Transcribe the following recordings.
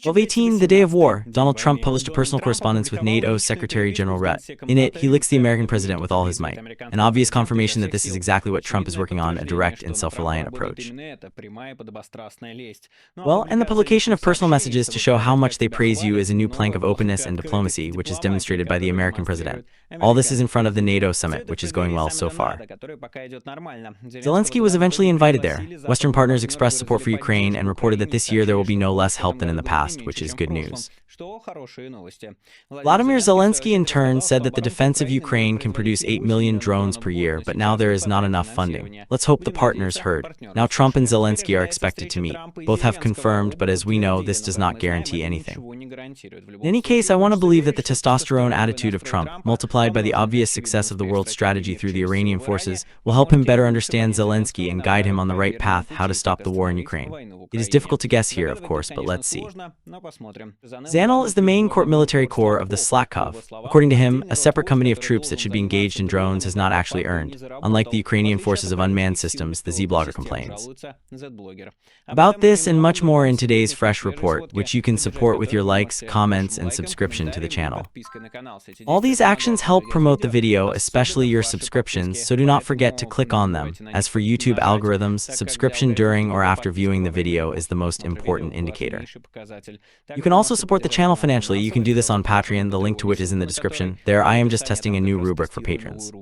12/18, the day of war, Donald Trump published a personal correspondence with NATO Secretary General Rutte. In it, he licks the American president with all his might, an obvious confirmation that this is exactly what Trump is working on, a direct and self-reliant approach. Well, and the publication of personal messages to show how much they praise you is a new plank of openness and diplomacy, which is demonstrated by the American president. All this is in front of the NATO summit, which is going well so far. Zelenskyy was eventually invited there. Western partners expressed support for Ukraine and reported that this year there will be no less help than in the past, which is good news. Volodymyr Zelenskyy in turn said that the defense of Ukraine can produce 8 million drones per year, but now there is not enough funding. Let's hope the partners heard. Now Trump and Zelenskyy are expected to meet. Both have confirmed, but as we know, this does not guarantee anything. In any case, I want to believe that the testosterone attitude of Trump, multiplied by the obvious success of the world strategy through the Iranian forces, will help him better understand Zelenskyy and guide him on the right path how to stop the war in Ukraine. It is difficult to guess here, of course, but let's see. Zanel is the main military corps of the Slatkov. According to him, a separate company of troops that should be engaged in drones has not actually earned, unlike the Ukrainian forces of unmanned systems, the Z-blogger complains. About this and much more in today's fresh report, which you can support with your likes, comments, and subscription to the channel. All these actions help promote the video, especially your subscriptions, so do not forget to click on them. As for YouTube algorithms, subscription during or after viewing the video is the most important indicator. You can also support the channel financially. You can do this on Patreon, the link to which is in the description. There I am just testing a new rubric for patrons.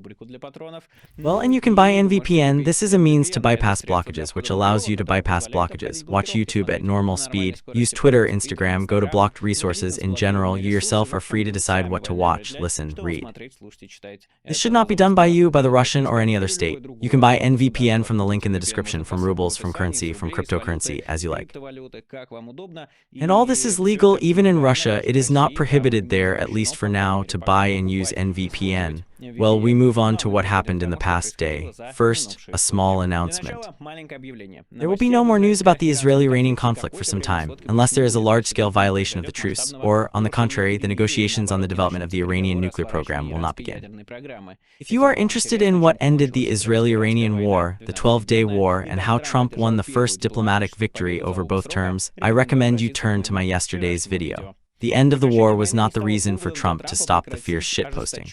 Well, and you can buy NVPN. This is a means to bypass blockages, which allows you to bypass blockages. Watch YouTube at normal speed. Use Twitter, Instagram, go to blocked resources. In general, you yourself are free to decide what to watch, listen, read. This should not be done by you, by the Russian, or any other state. You can buy NVPN from the link in the description, from rubles, from currency, from cryptocurrency, as you like. And all this is legal even in Russia. It is not prohibited there, at least for now, to buy and use NVPN. Well, we move on to what happened in the past day. First, a small announcement. There will be no more news about the Israeli-Iranian conflict for some time, unless there is a large-scale violation of the truce, or, on the contrary, the negotiations on the development of the Iranian nuclear program will not begin. If you are interested in what ended the Israeli-Iranian war, the 12-day war, and how Trump won the first diplomatic victory over both terms, I recommend you turn to my yesterday's video. The end of the war was not the reason for Trump to stop the fierce shitposting.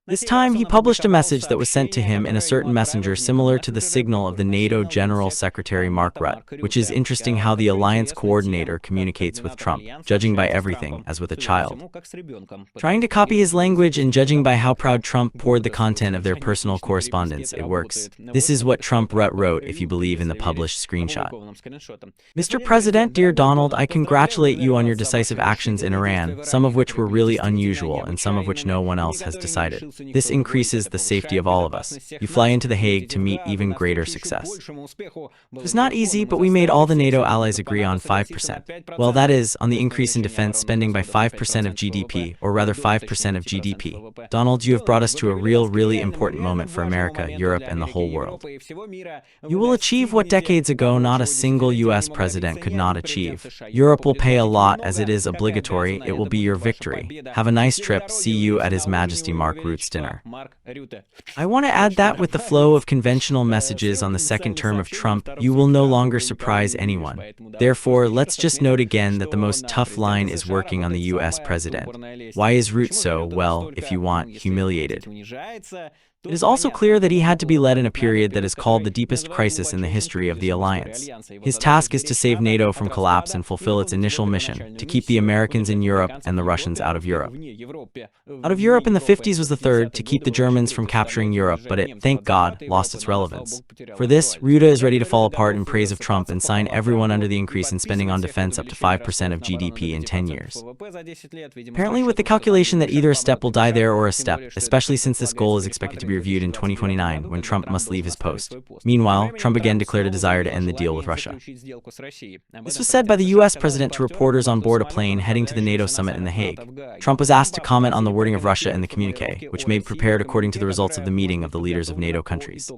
This time, he published a message that was sent to him in a certain messenger similar to the signal of the NATO General Secretary Mark Rutte, which is interesting how the alliance coordinator communicates with Trump, judging by everything, as with a child. Trying to copy his language and judging by how proud Trump poured the content of their personal correspondence, it works. This is what Trump Rutte wrote if you believe in the published screenshot. Mr. President, dear Donald, I congratulate you on your decisive actions in Iran, some of which were really unusual and some of which no one else has decided. This increases the safety of all of us. You fly into The Hague to meet even greater success. It was not easy, but we made all the NATO allies agree on 5%. Well, that is, on the increase in defense spending by 5% of GDP, or rather 5% of GDP. Donald, you have brought us to a really important moment for America, Europe, and the whole world. You will achieve what decades ago not a single US president could not achieve. Europe will pay a lot as it is obligatory. It will be your victory. Have a nice trip. See you at His Majesty Mark Rutte's dinner. I want to add that with the flow of conventional messages on the second term of Trump, you will no longer surprise anyone. Therefore, let's just note again that the most tough line is working on the US president. Why is Rutte so, well, if you want, humiliated? It is also clear that he had to be led in a period that is called the deepest crisis in the history of the alliance. His task is to save NATO from collapse and fulfill its initial mission, to keep the Americans in Europe and the Russians out of Europe. Out of Europe in the 50s was the third, to keep the Germans from capturing Europe, but it, thank God, lost its relevance. For this, Rutte is ready to fall apart in praise of Trump and sign everyone under the increase in spending on defense up to 5% of GDP in 10 years. Apparently with the calculation that either a step will die there or a step, especially since this goal is expected to be reviewed in 2029, when Trump must leave his post. Meanwhile, Trump again declared a desire to end the deal with Russia. This was said by the US president to reporters on board a plane heading to the NATO summit in The Hague. Trump was asked to comment on the wording of Russia in the communique, which may be prepared according to the results of the meeting of the leaders of NATO countries.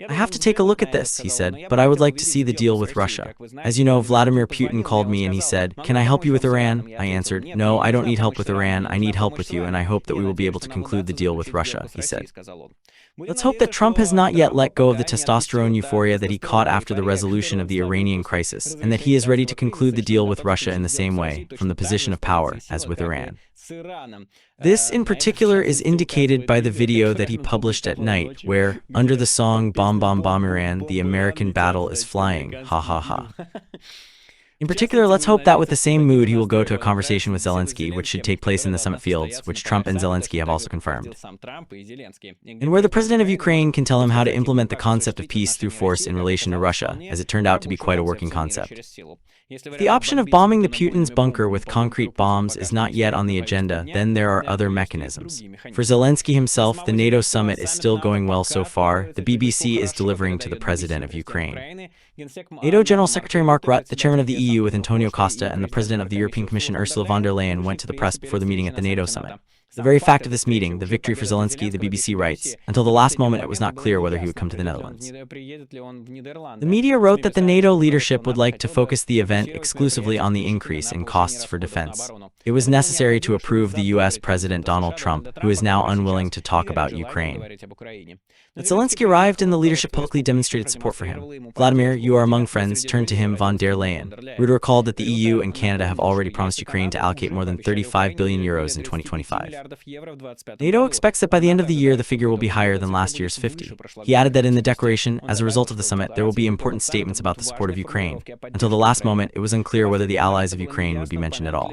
I have to take a look at this, he said, but I would like to see the deal with Russia. As you know, Vladimir Putin called me and he said, "Can I help you with Iran?" I answered, "No, I don't need help with Iran, I need help with you, and I hope that we will be able to conclude the deal with Russia," he said. Let's hope that Trump has not yet let go of the testosterone euphoria that he caught after the resolution of the Iranian crisis, and that he is ready to conclude the deal with Russia in the same way, from the position of power, as with Iran. This, in particular, is indicated by the video that he published at night, where, under the song Bomb Bomb Bomb Iran, the American battle is flying, ha ha ha. In particular, let's hope that with the same mood he will go to a conversation with Zelenskyy, which should take place in the summit fields, which Trump and Zelenskyy have also confirmed, and where the president of Ukraine can tell him how to implement the concept of peace through force in relation to Russia, as it turned out to be quite a working concept. The option of bombing the Putin's bunker with concrete bombs is not yet on the agenda, then there are other mechanisms. For Zelenskyy himself, the NATO summit is still going well so far, the BBC is delivering to the president of Ukraine. NATO General Secretary Mark Rutte, the chairman of the EU with Antonio Costa, and the president of the European Commission Ursula von der Leyen went to the press before the meeting at the NATO summit. The very fact of this meeting, the victory for Zelenskyy, the BBC writes, until the last moment it was not clear whether he would come to the Netherlands. The media wrote that the NATO leadership would like to focus the event exclusively on the increase in costs for defense. It was necessary to approve the US President Donald Trump, who is now unwilling to talk about Ukraine. But Zelenskyy arrived and the leadership publicly demonstrated support for him. Volodymyr, you are among friends, turned to him von der Leyen. Rutte recalled that the EU and Canada have already promised Ukraine to allocate more than 35 billion euros in 2025. NATO expects that by the end of the year the figure will be higher than last year's 50. He added that in the declaration, as a result of the summit, there will be important statements about the support of Ukraine. Until the last moment, it was unclear whether the allies of Ukraine would be mentioned at all.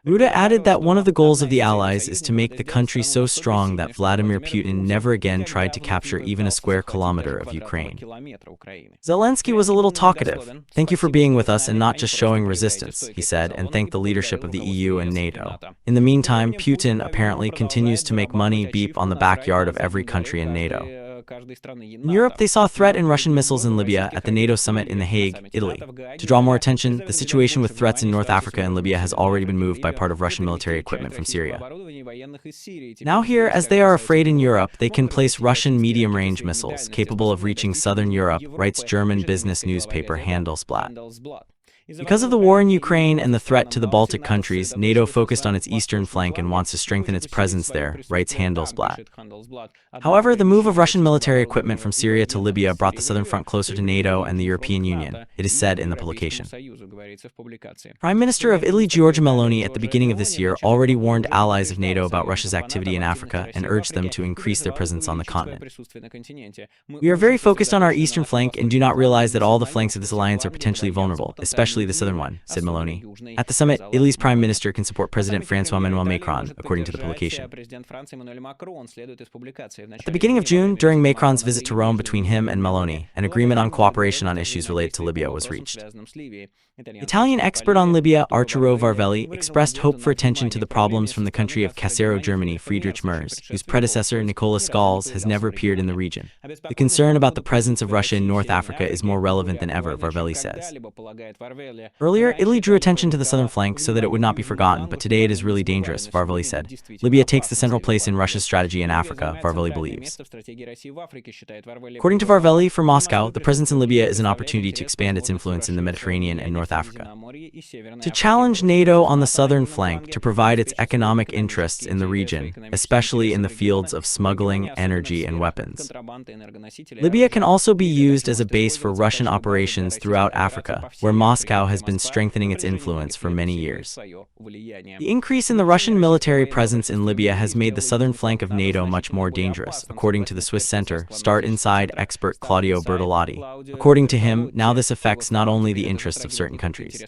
Rutte added that one of the goals of the allies is to make the country so strong that Vladimir Putin never again tried to capture even a square kilometer of Ukraine. Zelenskyy was a little talkative. Thank you for being with us and not just showing resistance, he said, and thanked the leadership of the EU and NATO. In the meantime, Putin apparently continues to make money beep on the backyard of every country in NATO. In Europe, they saw a threat in Russian missiles in Libya at the NATO summit in The Hague, Italy. To draw more attention, the situation with threats in North Africa and Libya has already been moved by part of Russian military equipment from Syria. Now here, as they are afraid in Europe, they can place Russian medium-range missiles capable of reaching southern Europe, writes German business newspaper Handelsblatt. Because of the war in Ukraine and the threat to the Baltic countries, NATO focused on its eastern flank and wants to strengthen its presence there, writes Handelsblatt. However, the move of Russian military equipment from Syria to Libya brought the southern front closer to NATO and the European Union, it is said in the publication. Prime Minister of Italy Giorgia Meloni at the beginning of this year already warned allies of NATO about Russia's activity in Africa and urged them to increase their presence on the continent. We are very focused on our eastern flank and do not realize that all the flanks of this alliance are potentially vulnerable, especially the southern one, said Meloni. At the summit, Italy's prime minister can support President François Emmanuel Macron, according to the publication. At the beginning of June, during Macron's visit to Rome between him and Meloni, an agreement on cooperation on issues related to Libya was reached. Italian expert on Libya Arturo Varvelli expressed hope for attention to the problems from the country of Cassero, Germany, Friedrich Merz, whose predecessor Nicola Scalz has never appeared in the region. The concern about the presence of Russia in North Africa is more relevant than ever, Varvelli says. Earlier, Italy drew attention to the southern flank so that it would not be forgotten, but today it is really dangerous, Varvelli said. Libya takes the central place in Russia's strategy in Africa, Varvelli believes. According to Varvelli, for Moscow, the presence in Libya is an opportunity to expand its influence in the Mediterranean and North Africa. To challenge NATO on the southern flank to provide its economic interests in the region, especially in the fields of smuggling, energy, and weapons. Libya can also be used as a base for Russian operations throughout Africa, where Moscow has been strengthening its influence for many years. The increase in the Russian military presence in Libya has made the southern flank of NATO much more dangerous, according to the Swiss Center Start Inside expert Claudio Bertolotti. According to him, now this affects not only the interests of certain countries.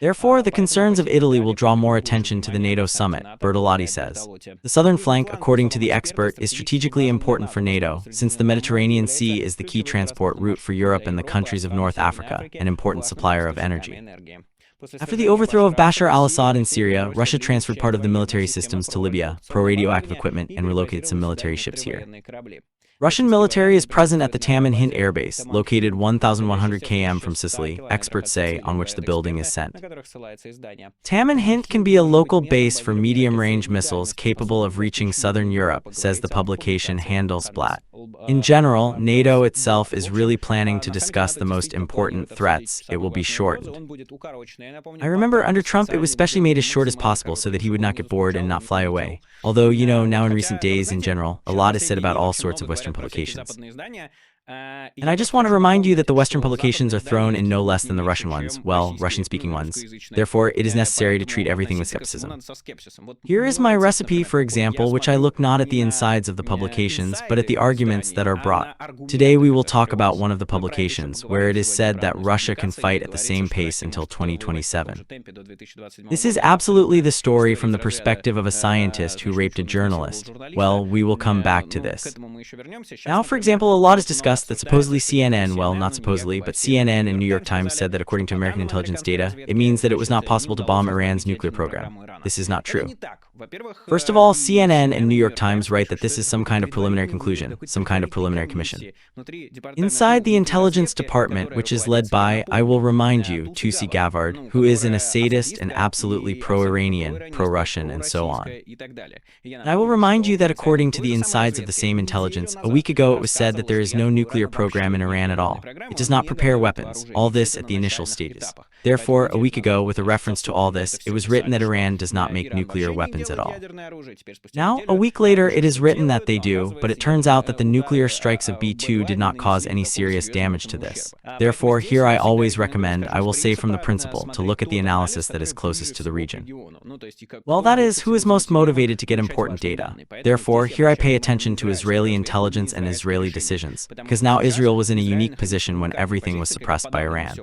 Therefore, the concerns of Italy will draw more attention to the NATO summit, Bertolotti says. The southern flank, according to the expert, is strategically important for NATO, since the Mediterranean Sea is the key transport route for Europe and the countries of North Africa, an important supplier of energy. After the overthrow of Bashar al-Assad in Syria, Russia transferred part of the military systems to Libya, pro-radioactive equipment, and relocated some military ships here. Russian military is present at the Taman Hint Air Base, located 1,100 km from Sicily, experts say, on which the building is sent. Taman Hint can be a local base for medium-range missiles capable of reaching southern Europe, says the publication Handelsblatt. In general, NATO itself is really planning to discuss the most important threats. It will be shortened. I remember under Trump it was specially made as short as possible so that he would not get bored and not fly away. Although, now in recent days in general, a lot is said about all sorts of Western publications. And I just want to remind you that the Western publications are thrown in no less than the Russian ones, well, Russian-speaking ones. Therefore, it is necessary to treat everything with skepticism. Here is my recipe, for example, which I look not at the insides of the publications, but at the arguments that are brought. Today we will talk about one of the publications, where it is said that Russia can fight at the same pace until 2027. This is absolutely the story from the perspective of a scientist who raped a journalist. Well, we will come back to this. Now, for example, a lot is discussed that supposedly CNN, well, not supposedly, but CNN and New York Times said that according to American intelligence data, it means that it was not possible to bomb Iran's nuclear program. This is not true. First of all, CNN and New York Times write that this is some kind of preliminary conclusion, some kind of preliminary commission. Inside the intelligence department, which is led by, I will remind you, Tulsi Gabbard, who is a sadist and absolutely pro-Iranian, pro-Russian, and so on. And I will remind you that according to the insides of the same intelligence, a week ago it was said that there is no nuclear program in Iran at all. It does not prepare weapons, all this at the initial stages. Therefore, a week ago, with a reference to all this, it was written that Iran does not make nuclear weapons at all. Now, a week later, it is written that they do, but it turns out that the nuclear strikes of B-2 did not cause any serious damage to this. Therefore, here I always recommend, I will say from the principle, to look at the analysis that is closest to the region. Well, that is, who is most motivated to get important data. Therefore, here I pay attention to Israeli intelligence and Israeli decisions, because now Israel was in a unique position when everything was suppressed by Iran.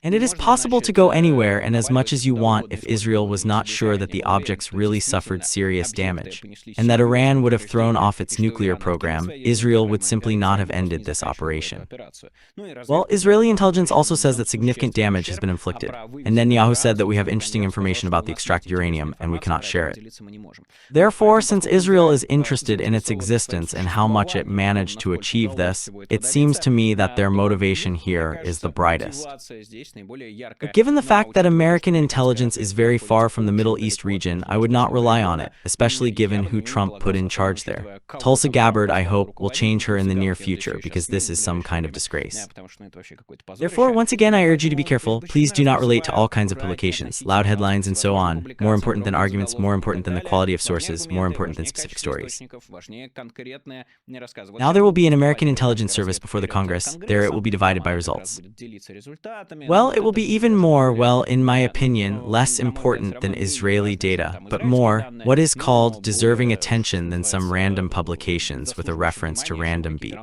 And it is possible to go anywhere and as much as you want if Israel was not sure that the objects really suffered serious damage, and that Iran would have thrown off its nuclear program. Israel would simply not have ended this operation. Well, Israeli intelligence also says that significant damage has been inflicted, and Netanyahu said that we have interesting information about the extracted uranium and we cannot share it. Therefore, since Israel is interested in its existence and how much it managed to achieve this, it seems to me that their motivation here is the brightest. But given the fact that American intelligence is very far from the Middle East region, I would not rely on it, especially given who Trump put in charge there. Tulsi Gabbard, I hope, will change her in the near future, because this is some kind of disgrace. Therefore, once again, I urge you to be careful. Please do not relate to all kinds of publications, loud headlines and so on, more important than arguments, more important than the quality of sources, more important than specific stories. Now there will be an American intelligence service before the Congress. There it will be divided by results. Well, it will be even more, well, in my opinion, less important than Israeli data, but more, what is called, deserving attention than some random publications with a reference to random beep.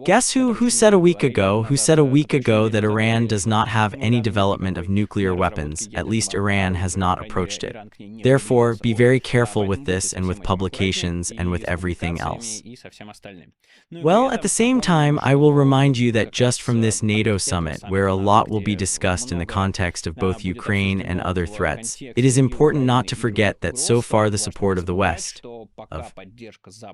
Guess who said a week ago that Iran does not have any development of nuclear weapons, at least Iran has not approached it. Therefore, be very careful with this and with publications and with everything else. Well, at the same time, I will remind you that just from this NATO summit, where a lot will be discussed in the context of both Ukraine and other threats, it is important not to forget that so far the support of the West, of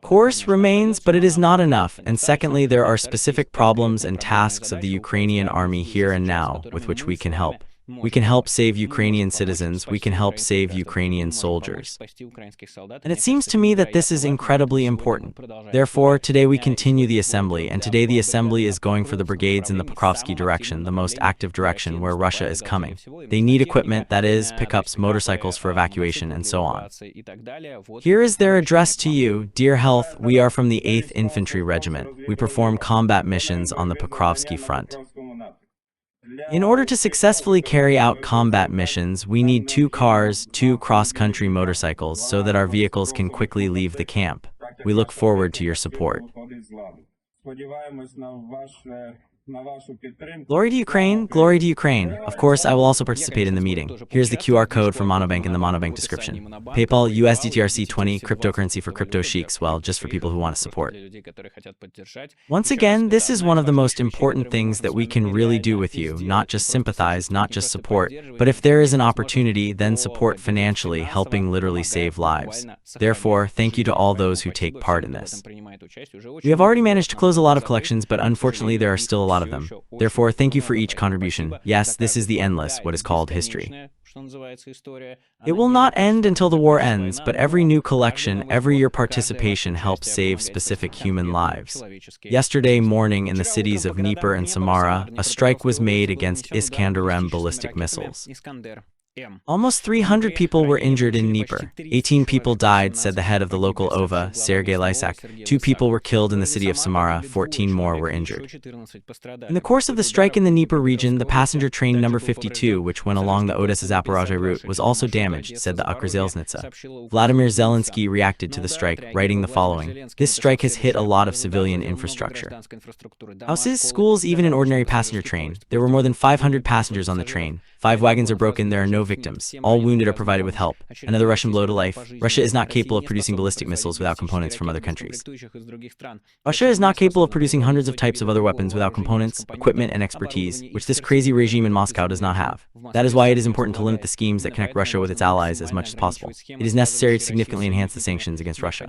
course, remains, but it is not enough, and secondly, there are specific problems and tasks of the Ukrainian army here and now, with which we can help. We can help save Ukrainian citizens, we can help save Ukrainian soldiers. And it seems to me that this is incredibly important. Therefore, today we continue the assembly, and today the assembly is going for the brigades in the Pokrovsk direction, the most active direction where Russia is coming. They need equipment, that is, pickups, motorcycles for evacuation, and so on. Here is their address to you. Dear Health, we are from the 8th Infantry Regiment. We perform combat missions on the Pokrovsk front. In order to successfully carry out combat missions, we need 2 cars, 2 cross-country motorcycles, so that our vehicles can quickly leave the camp. We look forward to your support. Glory to Ukraine, glory to Ukraine. Of course, I will also participate in the meeting. Here's the QR code for Monobank in the Monobank description. PayPal, USDT 20, cryptocurrency for crypto sheiks, well, just for people who want to support. Once again, this is one of the most important things that we can really do with you, not just sympathize, not just support, but if there is an opportunity, then support financially, helping literally save lives. Therefore, thank you to all those who take part in this. We have already managed to close a lot of collections, but unfortunately there are still a lot of them. Therefore, thank you for each contribution. Yes, this is the endless, what is called history. It will not end until the war ends, but every new collection, every year participation helps save specific human lives. Yesterday morning in the cities of Dnipro and Samara, a strike was made against Iskander-M ballistic missiles. Almost 300 people were injured in Dnipro. 18 people died, said the head of the local OVA, Sergei Lysak. 2 people were killed in the city of Samara, 14 more were injured. In the course of the strike in the Dnipro region, the passenger train number 52, which went along the Odessa-Zaporozhye route, was also damaged, said the Ukrzaliznytsa. Volodymyr Zelenskyy reacted to the strike, writing the following: "This strike has hit a lot of civilian infrastructure. Houses, schools, even an ordinary passenger train. There were more than 500 passengers on the train. 5 wagons are broken, there are no victims. All wounded are provided with help." Another Russian blow to life. Russia is not capable of producing ballistic missiles without components from other countries. Russia is not capable of producing hundreds of types of other weapons without components, equipment, and expertise, which this crazy regime in Moscow does not have. That is why it is important to limit the schemes that connect Russia with its allies as much as possible. It is necessary to significantly enhance the sanctions against Russia.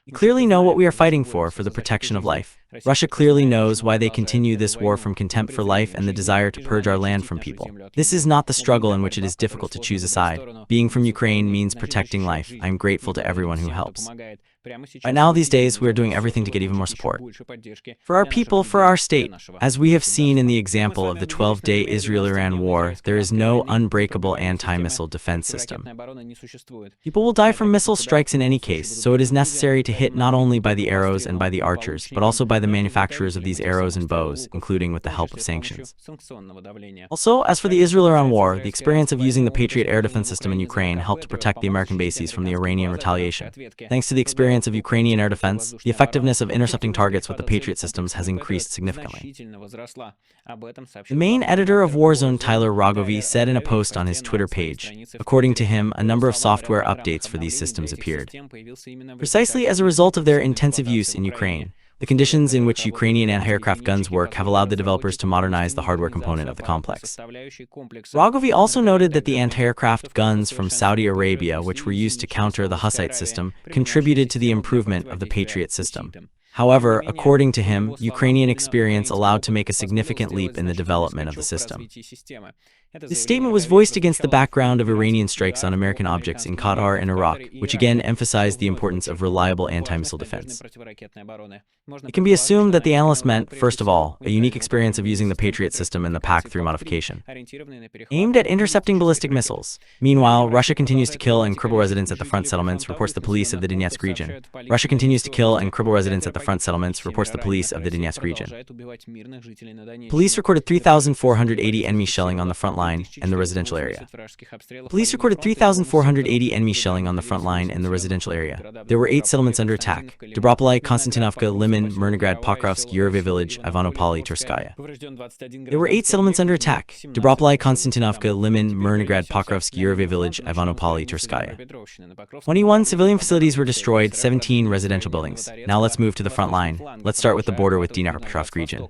We clearly know what we are fighting for the protection of life. Russia clearly knows why they continue this war, from contempt for life and the desire to purge our land from people. This is not the struggle in which it is difficult to choose a side. Being from Ukraine means protecting life. I am grateful to everyone who helps. Right now, these days, we are doing everything to get even more support. For our people, for our state. As we have seen in the example of the 12-day Israel-Iran war, there is no unbreakable anti-missile defense system. People will die from missile strikes in any case, so it is necessary to hit not only by the arrows and by the archers, but also by the manufacturers of these arrows and bows, including with the help of sanctions. Also, as for the Israel-Iran war, the experience of using the Patriot air defense system in Ukraine helped to protect the American bases from the Iranian retaliation. Thanks to the experience of Ukrainian air defense, the effectiveness of intercepting targets with the Patriot systems has increased significantly. The main editor of Warzone, Tyler Rogovy, said in a post on his Twitter page, according to him, a number of software updates for these systems appeared. Precisely as a result of their intensive use in Ukraine, the conditions in which Ukrainian anti-aircraft guns work have allowed the developers to modernize the hardware component of the complex. Rogovy also noted that the anti-aircraft guns from Saudi Arabia, which were used to counter the Hussite system, contributed to the improvement of the Patriot system. However, according to him, Ukrainian experience allowed to make a significant leap in the development of the system. This statement was voiced against the background of Iranian strikes on American objects in Qatar and Iraq, which again emphasized the importance of reliable anti-missile defense. It can be assumed that the analyst meant, first of all, a unique experience of using the Patriot system in the PAC-3 modification, aimed at intercepting ballistic missiles. Meanwhile, Russia continues to kill and cripple residents at the front settlements, reports the police of the Donetsk region. Russia continues to kill and cripple residents at the front settlements, reports the police of the Donetsk region. Police recorded 3,480 enemy shelling on the front line and the residential area. Police recorded 3,480 enemy shelling on the front line and the residential area. There were 8 settlements under attack: Dnipropetrovsk, Konstantinovka, Lyman, Myrnograd, Pokrovsk, Yurovy village, Ivanopoly, Turskaya. There were 8 settlements under attack: Dnipropetrovsk, Konstantinovka, Lyman, Myrnograd, Pokrovsk, Yurovy village, Ivanopoly, Turskaya. 21 civilian facilities were destroyed, 17 residential buildings. Now let's move to the front line. Let's start with the border with Dnipropetrovsk region.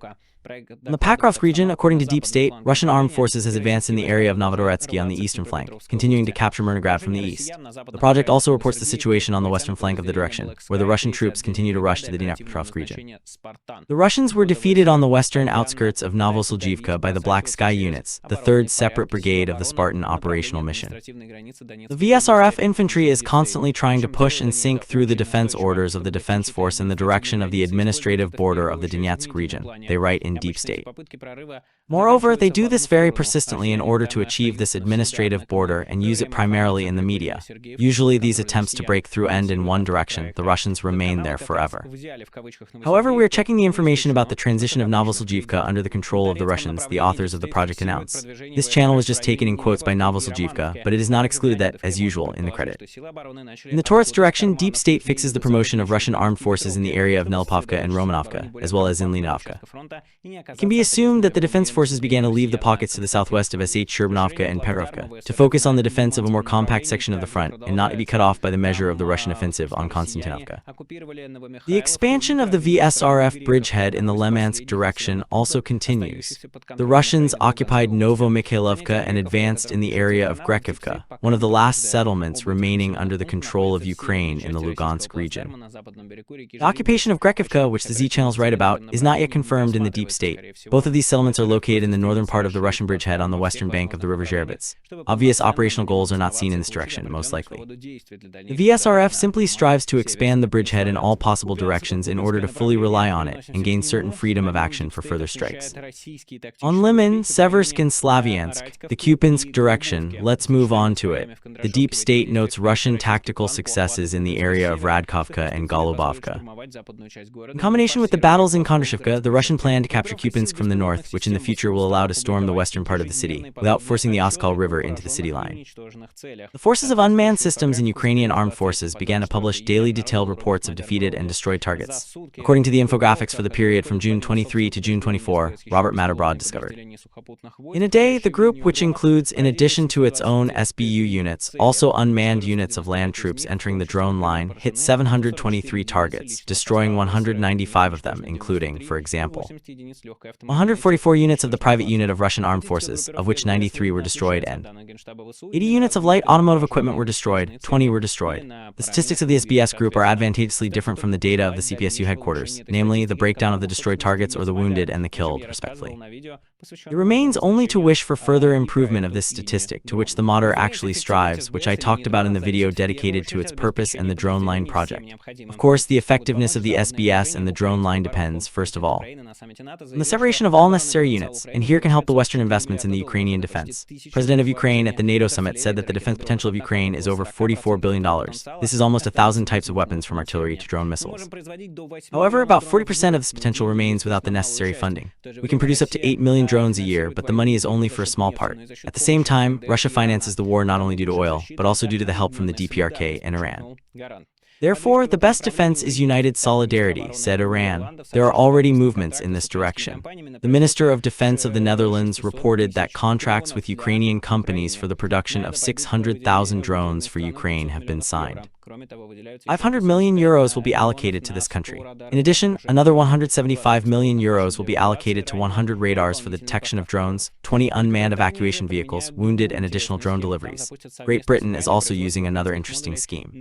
In the Pokrovsk region, according to Deep State, Russian armed forces has advanced in the area of Toretsk on the eastern flank, continuing to capture Myrnograd from the east. The project also reports the situation on the western flank of the direction, where the Russian troops continue to rush to the Dnipropetrovsk region. The Russians were defeated on the western outskirts of Novoseljivka by the Black Sky units, the 3rd separate brigade of the Spartan operational mission. The VSRF infantry is constantly trying to push and sink through the defense orders of the defense force in the direction of the administrative border of the Donetsk region, they write in Russian deep state. Moreover, they do this very persistently in order to achieve this administrative border and use it primarily in the media. Usually these attempts to break through end in one direction, the Russians remain there forever. However, we are checking the information about the transition of Novoseljivka under the control of the Russians, the authors of the project announced. This channel was just taken in quotes by Novoseljivka, but it is not excluded that, as usual, in the credit. In the Toretsk direction, deep state fixes the promotion of Russian armed forces in the area of Nelipovka and Romanovka, as well as in Linovka. It can be assumed that the defense forces began to leave the pockets to the southwest of Sh Sherbanovka and Pokrovsk to focus on the defense of a more compact section of the front and not to be cut off by the measure of the Russian offensive on Konstantinovka. The expansion of the VSRF bridgehead in the Lymansk direction also continues. The Russians occupied Novomikhailovka and advanced in the area of Grekivka, one of the last settlements remaining under the control of Ukraine in the Lugansk region. The occupation of Grekivka, which the Z channels write about, is not yet confirmed in the deep state. Both of these settlements are located in the northern part of the Russian bridgehead on the western bank of the river Zherbets. Obvious operational goals are not seen in this direction, most likely. The VSRF simply strives to expand the bridgehead in all possible directions in order to fully rely on it and gain certain freedom of action for further strikes. On Lyman, Seversk and Slaviansk, the Kupiansk direction, let's move on to it. The deep state notes Russian tactical successes in the area of Radkovka and Golubovka. In combination with the battles in Kondrashivka, the Russian plan to capture Kupiansk from the north, which in the future will allow to storm the western part of the city, without forcing the Oskal River into the city line. The forces of unmanned systems and Ukrainian armed forces began to publish daily detailed reports of defeated and destroyed targets. According to the infographics for the period from June 23 to June 24, Robert Madyar discovered. In a day, the group, which includes, in addition to its own SBU units, also unmanned units of land troops entering the drone line, hit 723 targets, destroying 195 of them, including, for example, 144 units of the private unit of Russian armed forces, of which 93 were destroyed, and 80 units of light automotive equipment were destroyed, 20 were destroyed. The statistics of the SBS group are advantageously different from the data of the CPSU headquarters, namely the breakdown of the destroyed targets or the wounded and the killed, respectively. It remains only to wish for further improvement of this statistic, to which the Madyar actually strives, which I talked about in the video dedicated to its purpose and the drone line project. Of course, the effectiveness of the SBS and the drone line depends, first of all, on the separation of all necessary units, and here can help the Western investments in the Ukrainian defense. President of Ukraine at the NATO summit said that the defense potential of Ukraine is over $44 billion. This is almost 1,000 types of weapons from artillery to drone missiles. However, about 40% of this potential remains without the necessary funding. We can produce up to 8 million drones a year, but the money is only for a small part. At the same time, Russia finances the war not only due to oil, but also due to the help from the DPRK and Iran. Therefore, the best defense is united solidarity, said Iran. There are already movements in this direction. The Minister of Defense of the Netherlands reported that contracts with Ukrainian companies for the production of 600,000 drones for Ukraine have been signed. 500 million euros will be allocated to this country. In addition, another 175 million euros will be allocated to 100 radars for the detection of drones, 20 unmanned evacuation vehicles, wounded, and additional drone deliveries. Great Britain is also using another interesting scheme.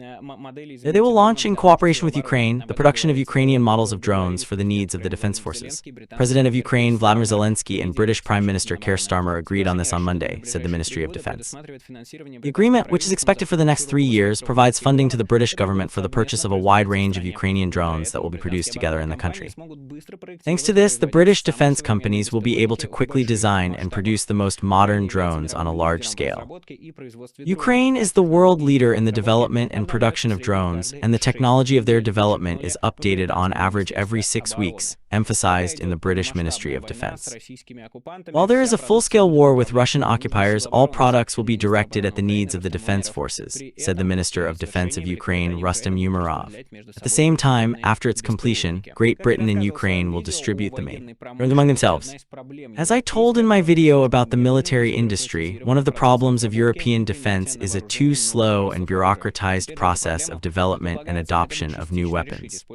They will launch, in cooperation with Ukraine, the production of Ukrainian models of drones for the needs of the defense forces. President of Ukraine Volodymyr Zelenskyy and British Prime Minister Keir Starmer agreed on this on Monday, said the Ministry of Defense. The agreement, which is expected for the next 3 years, provides funding to the British government for the purchase of a wide range of Ukrainian drones that will be produced together in the country. Thanks to this, the British defense companies will be able to quickly design and produce the most modern drones on a large scale. Ukraine is the world leader in the development and production of drones, and the technology of their development is updated on average every 6 weeks, emphasized in the British Ministry of Defense. While there is a full-scale war with Russian occupiers, all products will be directed at the needs of the defense forces, said the Minister of Defense of Ukraine, Rustem Umerov. At the same time, after its completion, Great Britain and Ukraine will distribute them among themselves. As I told in my video about the military industry, one of the problems of European defense is a too slow and bureaucratized process of development and adoption of new weapons.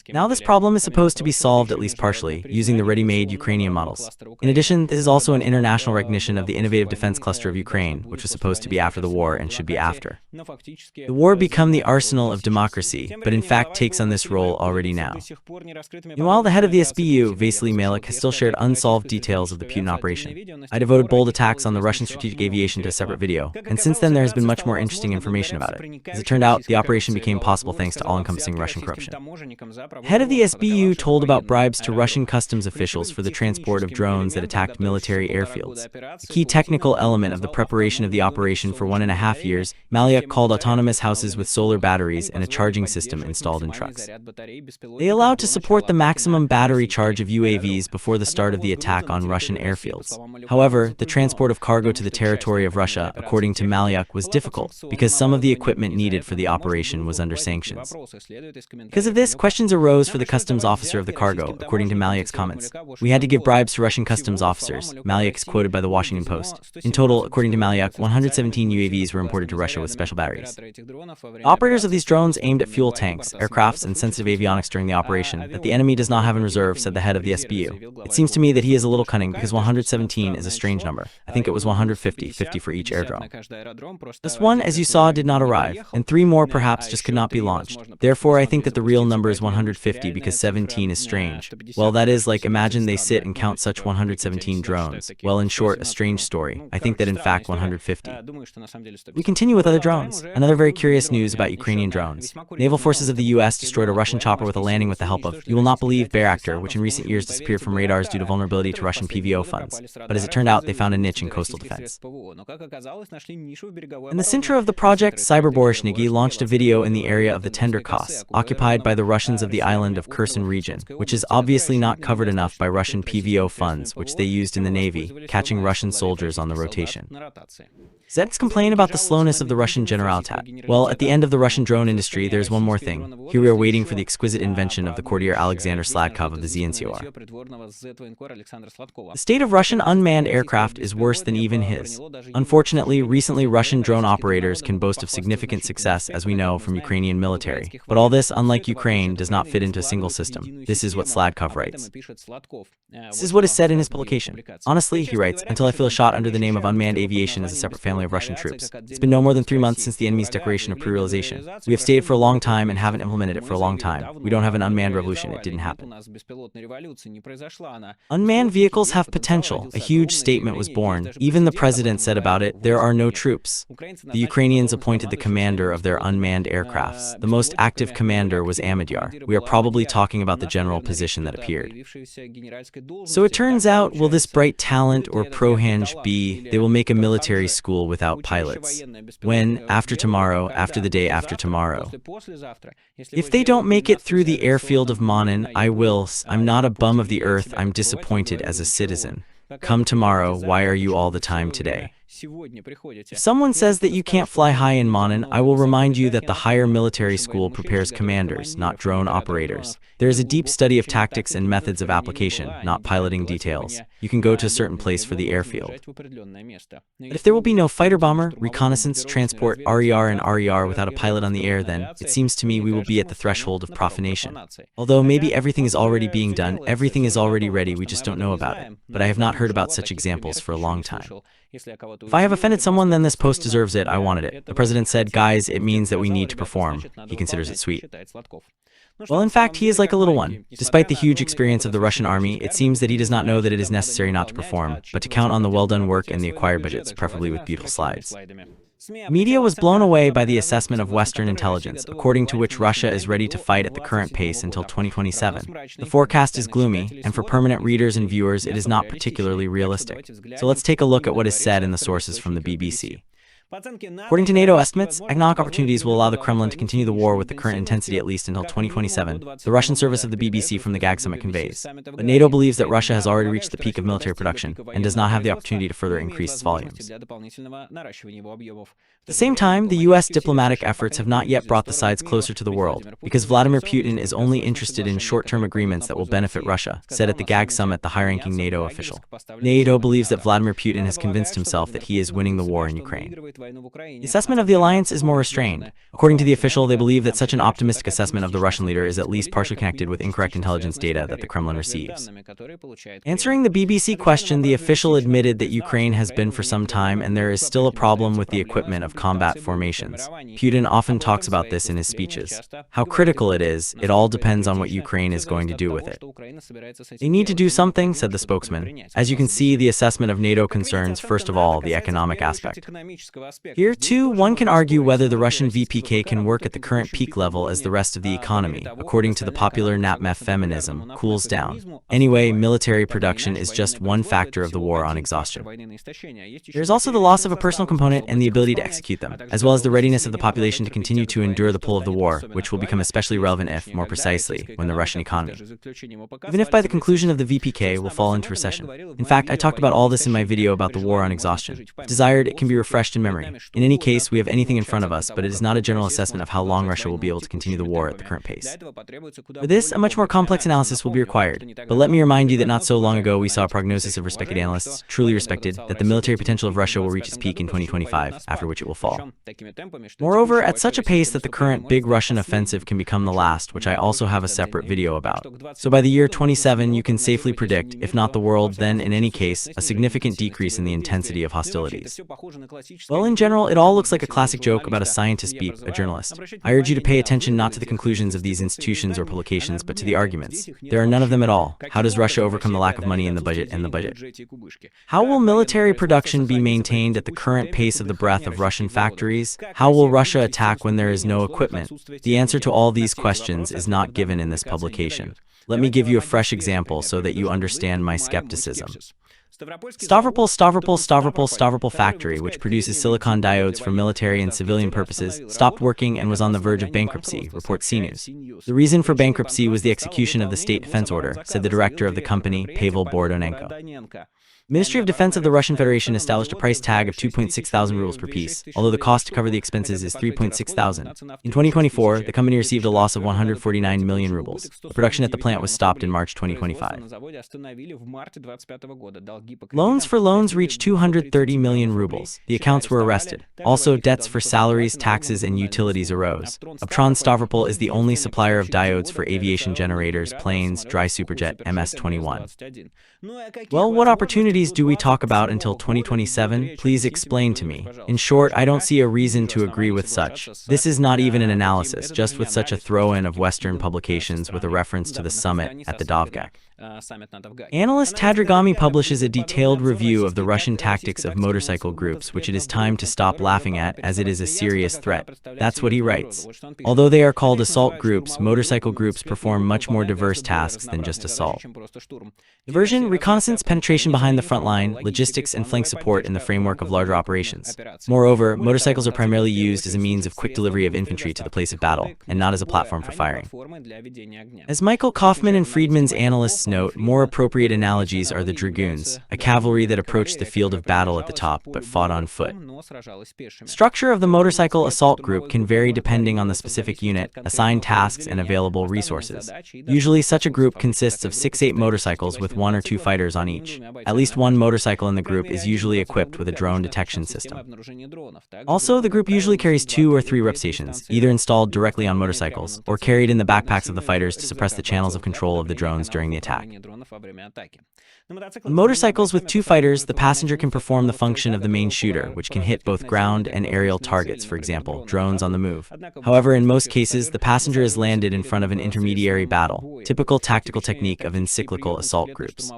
Now this problem is supposed to be solved at least partially, using the ready-made Ukrainian models. In addition, this is also an international recognition of the innovative defense cluster of Ukraine, which was supposed to be after the war and should be after the war become the arsenal of democracy, but in fact takes on this role already now. Meanwhile, the head of the SBU, Vasily Malik, has still shared unsolved details of the Putin operation. I devoted bold attacks on the Russian strategic aviation to a separate video, and since then there has been much more interesting information about it. As it turned out, the operation became possible thanks to all-encompassing Russian corruption. The head of the SBU told about about bribes to Russian customs officials for the transport of drones that attacked military airfields. A key technical element of the preparation of the operation for 1.5 years, Madyar called autonomous houses with solar batteries and a charging system installed in trucks. They allowed to support the maximum battery charge of UAVs before the start of the attack on Russian airfields. However, the transport of cargo to the territory of Russia, according to Madyar, was difficult because some of the equipment needed for the operation was under sanctions. Because of this, questions arose for the customs officer of the cargo, according to Malyar's comments. "We had to give bribes to Russian customs officers," Malyar is quoted by the Washington Post. In total, according to Malyar, 117 UAVs were imported to Russia with special batteries. The operators of these drones aimed at fuel tanks, aircrafts, and sensitive avionics during the operation that the enemy does not have in reserve, said the head of the SBU. "It seems to me that he is a little cunning because 117 is a strange number. I think it was 150, 50 for each airdrome. Just one, as you saw, did not arrive, and 3 more perhaps just could not be launched. Therefore, I think that the real number is 150 because 17 is strange. Well, that is like imagine they sit and count such 117 drones. Well, in short, a strange story. I think that in fact 150. We continue with other drones. Another very curious news about Ukrainian drones. Naval forces of the US destroyed a Russian chopper with a landing with the help of, you will not believe, Bayraktar, which in recent years disappeared from radars due to vulnerability to Russian PVO funds. But as it turned out, they found a niche in coastal defense. In the center of the project, Cyberborishniki launched a video in the area of the Tender Kos, occupied by the Russians of the island of Kherson region, which is obviously not covered enough by Russian PVO funds, which they used in the Navy, catching Russian soldiers on the rotation. Zeds complain about the slowness of the Russian Generalitat. Well, at the end of the Russian drone industry, there's one more thing. Here we are waiting for the exquisite invention of the courtier Alexander Sladkov of the ZNCOR. The state of Russian unmanned aircraft is worse than even his. Unfortunately, recently Russian drone operators can boast of significant success, as we know from Ukrainian military. But all this, unlike Ukraine, does not fit into a single system. This is what Sladkov writes. This is what is said in his publication. Honestly, he writes, until I feel a shot under the name of unmanned aviation as a separate family of Russian troops. It's been no more than 3 months since the enemy's declaration of pre-realization. We have stayed for a long time and haven't implemented it for a long time. We don't have an unmanned revolution. It didn't happen. Unmanned vehicles have potential. A huge statement was born. Even the president said about it, there are no troops. The Ukrainians appointed the commander of their unmanned aircrafts. The most active commander was Madyar. We are probably talking about the general position that appeared. So it turns out, will this bright talent or Prohanj be, they will make a military school without pilots. When? After tomorrow, after the day after tomorrow. If they don't make it through the airfield of Monin, I will. I'm not a bum of the earth, I'm disappointed as a citizen. Come tomorrow, why are you all the time today? If someone says that you can't fly high in Monin, I will remind you that the higher military school prepares commanders, not drone operators. There is a deep study of tactics and methods of application, not piloting details. You can go to a certain place for the airfield. But if there will be no fighter bomber, reconnaissance, transport, RER and RER without a pilot on the air, then, it seems to me we will be at the threshold of profanation. Although maybe everything is already being done, everything is already ready, we just don't know about it. But I have not heard about such examples for a long time. If I have offended someone, then this post deserves it. I wanted it. The president said, guys, it means that we need to perform. He considers it sweet. Well, in fact, he is like a little one. Despite the huge experience of the Russian army, it seems that he does not know that it is necessary not to perform, but to count on the well-done work and the acquired budgets, preferably with beautiful slides. Media was blown away by the assessment of Western intelligence, according to which Russia is ready to fight at the current pace until 2027. The forecast is gloomy, and for permanent readers and viewers, it is not particularly realistic. So let's take a look at what is said in the sources from the BBC. According to NATO estimates, economic opportunities will allow the Kremlin to continue the war with the current intensity at least until 2027, the Russian service of the BBC from the GAG summit conveys. But NATO believes that Russia has already reached the peak of military production and does not have the opportunity to further increase its volumes. At the same time, the US diplomatic efforts have not yet brought the sides closer to the world, because Vladimir Putin is only interested in short-term agreements that will benefit Russia, said at the GAG summit the high-ranking NATO official. NATO believes that Vladimir Putin has convinced himself that he is winning the war in Ukraine. The assessment of the alliance is more restrained. According to the official, they believe that such an optimistic assessment of the Russian leader is at least partially connected with incorrect intelligence data that the Kremlin receives. Answering the BBC question, the official admitted that Ukraine has been for some time and there is still a problem with the equipment of combat formations. Putin often talks about this in his speeches. How critical it is, it all depends on what Ukraine is going to do with it. They need to do something, said the spokesman. As you can see, the assessment of NATO concerns, first of all, the economic aspect. Here, too, one can argue whether the Russian VPK can work at the current peak level as the rest of the economy, according to the popular Natmef feminism, cools down. Anyway, military production is just one factor of the war on exhaustion. There is also the loss of a personal component and the ability to execute them, as well as the readiness of the population to continue to endure the pull of the war, which will become especially relevant if, more precisely, when the Russian economy, even if by the conclusion of the VPK, will fall into recession. In fact, I talked about all this in my video about the war on exhaustion. If desired, it can be refreshed in memory. In any case, we have anything in front of us, but it is not a general assessment of how long Russia will be able to continue the war at the current pace. For this, a much more complex analysis will be required. But let me remind you that not so long ago we saw a prognosis of respected analysts, truly respected, that the military potential of Russia will reach its peak in 2025, after which it will fall. Moreover, at such a pace that the current big Russian offensive can become the last, which I also have a separate video about. So by the year 27 you can safely predict, if not the world, then in any case, a significant decrease in the intensity of hostilities. Well, in general, it all looks like a classic joke about a scientist beep a journalist. I urge you to pay attention not to the conclusions of these institutions or publications, but to the arguments. There are none of them at all. How does Russia overcome the lack of money in the budget and the budget? How will military production be maintained at the current pace of the breadth of Russian factories? How will Russia attack when there is no equipment? The answer to all these questions is not given in this publication. Let me give you a fresh example so that you understand my skepticism. Stavropol factory, which produces silicon diodes for military and civilian purposes, stopped working and was on the verge of bankruptcy, reports CNews. The reason for bankruptcy was the execution of the state defense order, said the director of the company, Pavel Bordonenko. Ministry of Defense of the Russian Federation established a price tag of 2.6 thousand rubles per piece, although the cost to cover the expenses is 3.6 thousand. In 2024, the company received a loss of 149 million rubles. The production at the plant was stopped in March 2025. Loans for loans reached 230 million rubles. The accounts were arrested. Also, debts for salaries, taxes, and utilities arose. Uptron Stavropol is the only supplier of diodes for aviation generators, planes, dry superjet, MS-21. Well, what opportunities do we talk about until 2027? Please explain to me. In short, I don't see a reason to agree with such. This is not even an analysis, just with such a throw-in of Western publications with a reference to the summit at the Dovgak. Analyst Tadragami publishes a detailed review of the Russian tactics of motorcycle groups, which it is time to stop laughing at, as it is a serious threat. That's what he writes. Although they are called assault groups, motorcycle groups perform much more diverse tasks than just assault. Diversion, reconnaissance, penetration behind the front line, logistics, and flank support in the framework of larger operations. Moreover, motorcycles are primarily used as a means of quick delivery of infantry to the place of battle, and not as a platform for firing. As Michael Kaufman and Friedman's analysts note, more appropriate analogies are the dragoons, a cavalry that approached the field of battle at the top but fought on foot. Structure of the motorcycle assault group can vary depending on the specific unit, assigned tasks, and available resources. Usually such a group consists of 6-8 motorcycles with 1 or 2 fighters on each. At least one motorcycle in the group is usually equipped with a drone detection system. Also, the group usually carries 2 or 3 rep stations, either installed directly on motorcycles or carried in the backpacks of the fighters to suppress the channels of control of the drones during the attack. On motorcycles with 2 fighters, the passenger can perform the function of the main shooter, which can hit both ground and aerial targets, for example, drones on the move. However, in most cases, the passenger is landed in front of an intermediary battle, typical tactical technique of encyclical assault groups.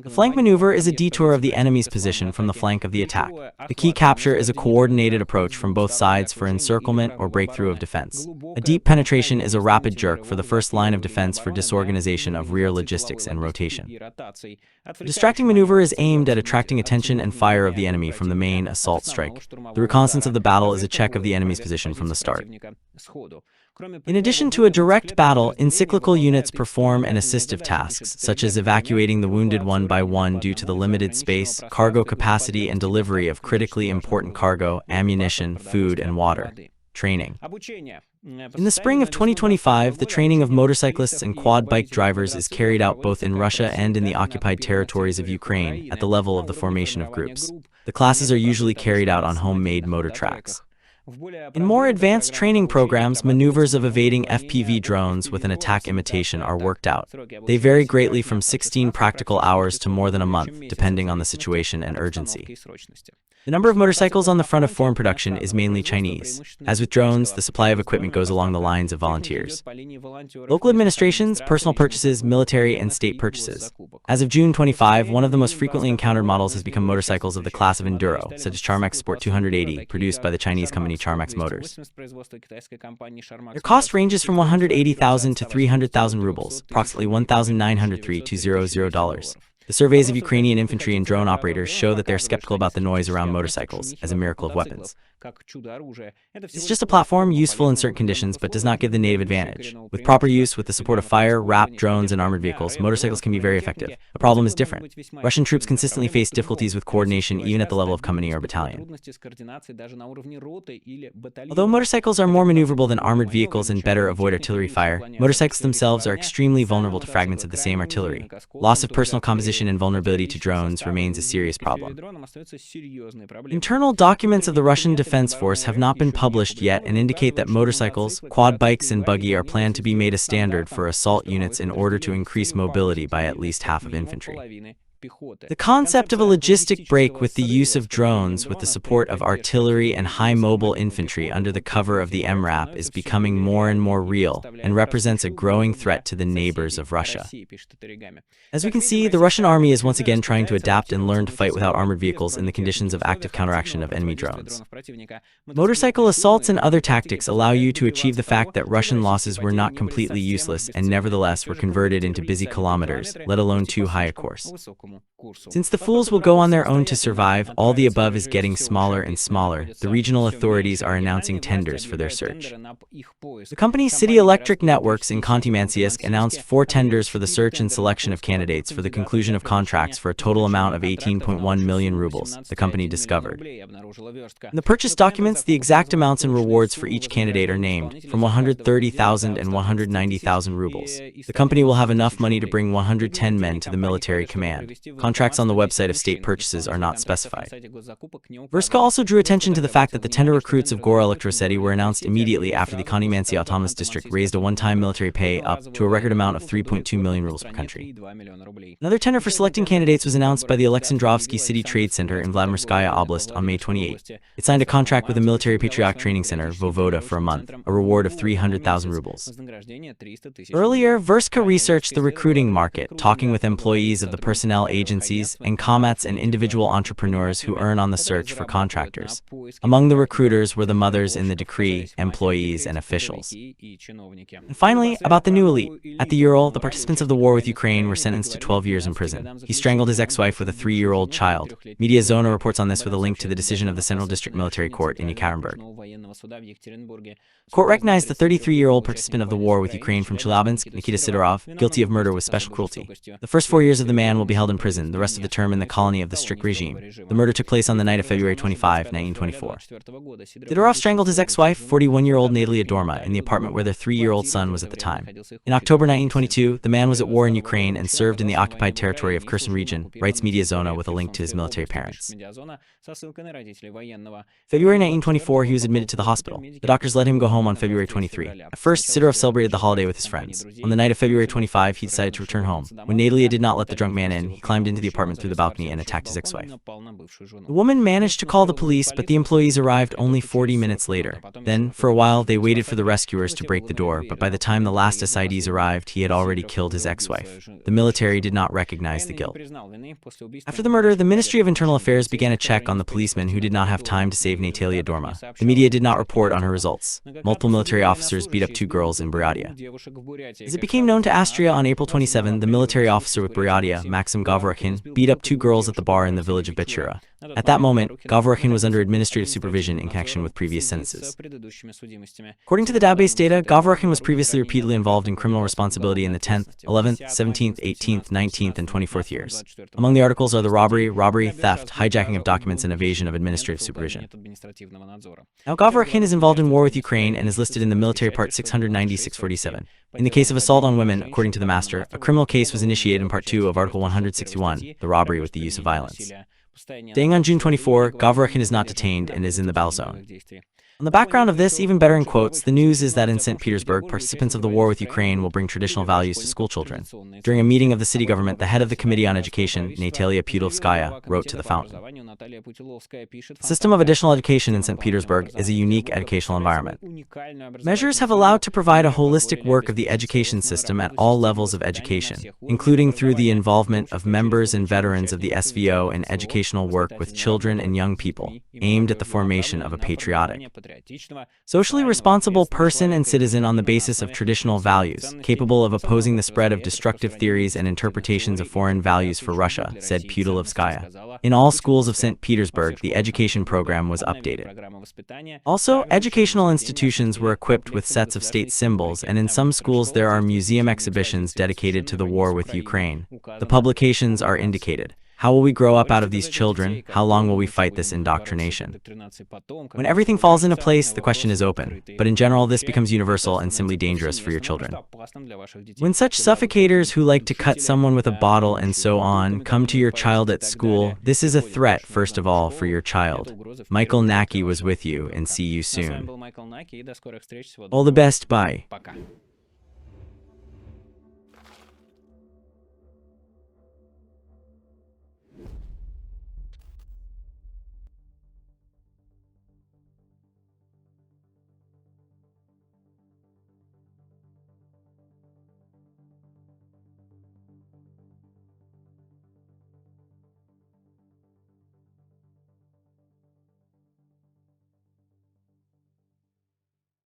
The flank maneuver is a detour of the enemy's position from the flank of the attack. The key capture is a coordinated approach from both sides for encirclement or breakthrough of defense. A deep penetration is a rapid jerk for the first line of defense for disorganization of rear logistics and rotation. The distracting maneuver is aimed at attracting attention and fire of the enemy from the main assault strike. The reconnaissance of the battle is a check of the enemy's position from the start. In addition to a direct battle, encyclical units perform and assistive tasks, such as evacuating the wounded one by one due to the limited space, cargo capacity, and delivery of critically important cargo, ammunition, food, and water. Training. In the spring of 2025, the training of motorcyclists and quad bike drivers is carried out both in Russia and in the occupied territories of Ukraine at the level of the formation of groups. The classes are usually carried out on homemade motor tracks. In more advanced training programs, maneuvers of evading FPV drones with an attack imitation are worked out. They vary greatly from 16 practical hours to more than a month, depending on the situation and urgency. The number of motorcycles on the front of foreign production is mainly Chinese. As with drones, the supply of equipment goes along the lines of volunteers. Local administrations, personal purchases, military and state purchases. As of June 25, one of the most frequently encountered models has become motorcycles of the class of Enduro, such as Charmax Sport 280, produced by the Chinese company Charmax Motors. Their cost ranges from 180,000 to 300,000 rubles, approximately $1,903 The surveys of Ukrainian infantry and drone operators show that they are skeptical about the noise around motorcycles as a miracle of weapons. It's just a platform useful in certain conditions but does not give the native advantage. With proper use, with the support of fire, RAP, drones, and armored vehicles, motorcycles can be very effective. The problem is different. Russian troops consistently face difficulties with coordination even at the level of company or battalion. Although motorcycles are more maneuverable than armored vehicles and better avoid artillery fire, motorcycles themselves are extremely vulnerable to fragments of the same artillery. Loss of personal composition and vulnerability to drones remains a serious problem. Internal documents of the Russian Defense Force have not been published yet and indicate that motorcycles, quad bikes, and buggy are planned to be made a standard for assault units in order to increase mobility by at least half of infantry. The concept of a logistic break with the use of drones with the support of artillery and high mobile infantry under the cover of the MRAP is becoming more and more real and represents a growing threat to the neighbors of Russia. As we can see, the Russian army is once again trying to adapt and learn to fight without armored vehicles in the conditions of active counteraction of enemy drones. Motorcycle assaults and other tactics allow you to achieve the fact that Russian losses were not completely useless and nevertheless were converted into busy kilometers, let alone too high a course. Since the fools will go on their own to survive, all the above is getting smaller and smaller. The regional authorities are announcing tenders for their search. The company City Electric Networks in Kupiansk announced 4 tenders for the search and selection of candidates for the conclusion of contracts for a total amount of 18.1 million rubles, the company discovered. In the purchase documents, the exact amounts and rewards for each candidate are named, from 130,000 and 190,000 rubles. The company will have enough money to bring 110 men to the military command. Contracts on the website of state purchases are not specified. Verska also drew attention to the fact that the tender recruits of Gora Electricity were announced immediately after the Kupiansk Autonomous District raised a one-time military pay up to a record amount of 3.2 million rubles per country. Another tender for selecting candidates was announced by the Alexandrovsky City Trade Center in Vladimirskaya Oblast on May 28. It signed a contract with the Military Patriotic Training Center, Vovoda, for a month, a reward of 300,000 rubles. Earlier, Verska researched the recruiting market, talking with employees of the personnel agencies and comats and individual entrepreneurs who earn on the search for contractors. Among the recruiters were the mothers in the decree, employees, and officials. And finally, about the new elite. At the Ural, the participants of the war with Ukraine were sentenced to 12 years in prison. He strangled his ex-wife with a 3-year-old child. Media Zona reports on this with a link to the decision of the Central District Military Court in Yekaterinburg. Court recognized the 33-year-old participant of the war with Ukraine from Chelyabinsk, Nikita Sidorov, guilty of murder with special cruelty. The first 4 years of the man will be held in prison, the rest of the term in the colony of the strict regime. The murder took place on the night of February 25, 1924. Sidorov strangled his ex-wife, 41-year-old Natalia Dorma, in the apartment where their 3-year-old son was at the time. In October 1922, the man was at war in Ukraine and served in the occupied territory of Kherson region, writes Media Zona with a link to his military parents. February 1924, he was admitted to the hospital. The doctors let him go home on February 23. At first, Sidorov celebrated the holiday with his friends. On the night of February 25, he decided to return home. When Natalia did not let the drunk man in, he climbed into the apartment through the balcony and attacked his ex-wife. The woman managed to call the police, but the employees arrived only 40 minutes later. Then, for a while, they waited for the rescuers to break the door, but by the time the last SIDs arrived, he had already killed his ex-wife. The military did not recognize the guilt. After the murder, the Ministry of Internal Affairs began a check on the policemen who did not have time to save Natalia Dorma. The media did not report on her results. Multiple military officers beat up 2 girls in Buryatia. As it became known to Austria on April 27, the military officer with Buryatia, Maxim Gavrikhin, beat up 2 girls at the bar in the village of Bechura. At that moment, Gavrikhin was under administrative supervision in connection with previous sentences. According to the database data, Gavrikhin was previously repeatedly involved in criminal responsibility in the 10th, 11th, 17th, 18th, 19th, and 24th years. Among the articles are the robbery, theft, hijacking of documents, and evasion of administrative supervision. Now, Gavrikhin is involved in war with Ukraine and is listed in the military part 690-647. In the case of assault on women, according to the master, a criminal case was initiated in Part 2 of Article 161, the robbery with the use of violence. Staying on June 24, Gavrikhin is not detained and is in the battle zone. On the background of this, even better in quotes, the news is that in St. Petersburg, participants of the war with Ukraine will bring traditional values to schoolchildren. During a meeting of the city government, the head of the Committee on Education, Natalia Putovskaya, wrote to the fountain. The system of additional education in St. Petersburg is a unique educational environment. Measures have allowed to provide a holistic work of the education system at all levels of education, including through the involvement of members and veterans of the SVO in educational work with children and young people, aimed at the formation of a patriotic, socially responsible person and citizen on the basis of traditional values, capable of opposing the spread of destructive theories and interpretations of foreign values for Russia, said Putovskaya. In all schools of St. Petersburg, the education program was updated. Also, educational institutions were equipped with sets of state symbols, and in some schools there are museum exhibitions dedicated to the war with Ukraine. The publications are indicated. How will we grow up out of these children? How long will we fight this indoctrination? When everything falls into place, the question is open. But in general, this becomes universal and simply dangerous for your children. When such suffocators who like to cut someone with a bottle and so on come to your child at school, this is a threat, first of all, for your child. Michael Nacke was with you, and see you soon. All the best, bye.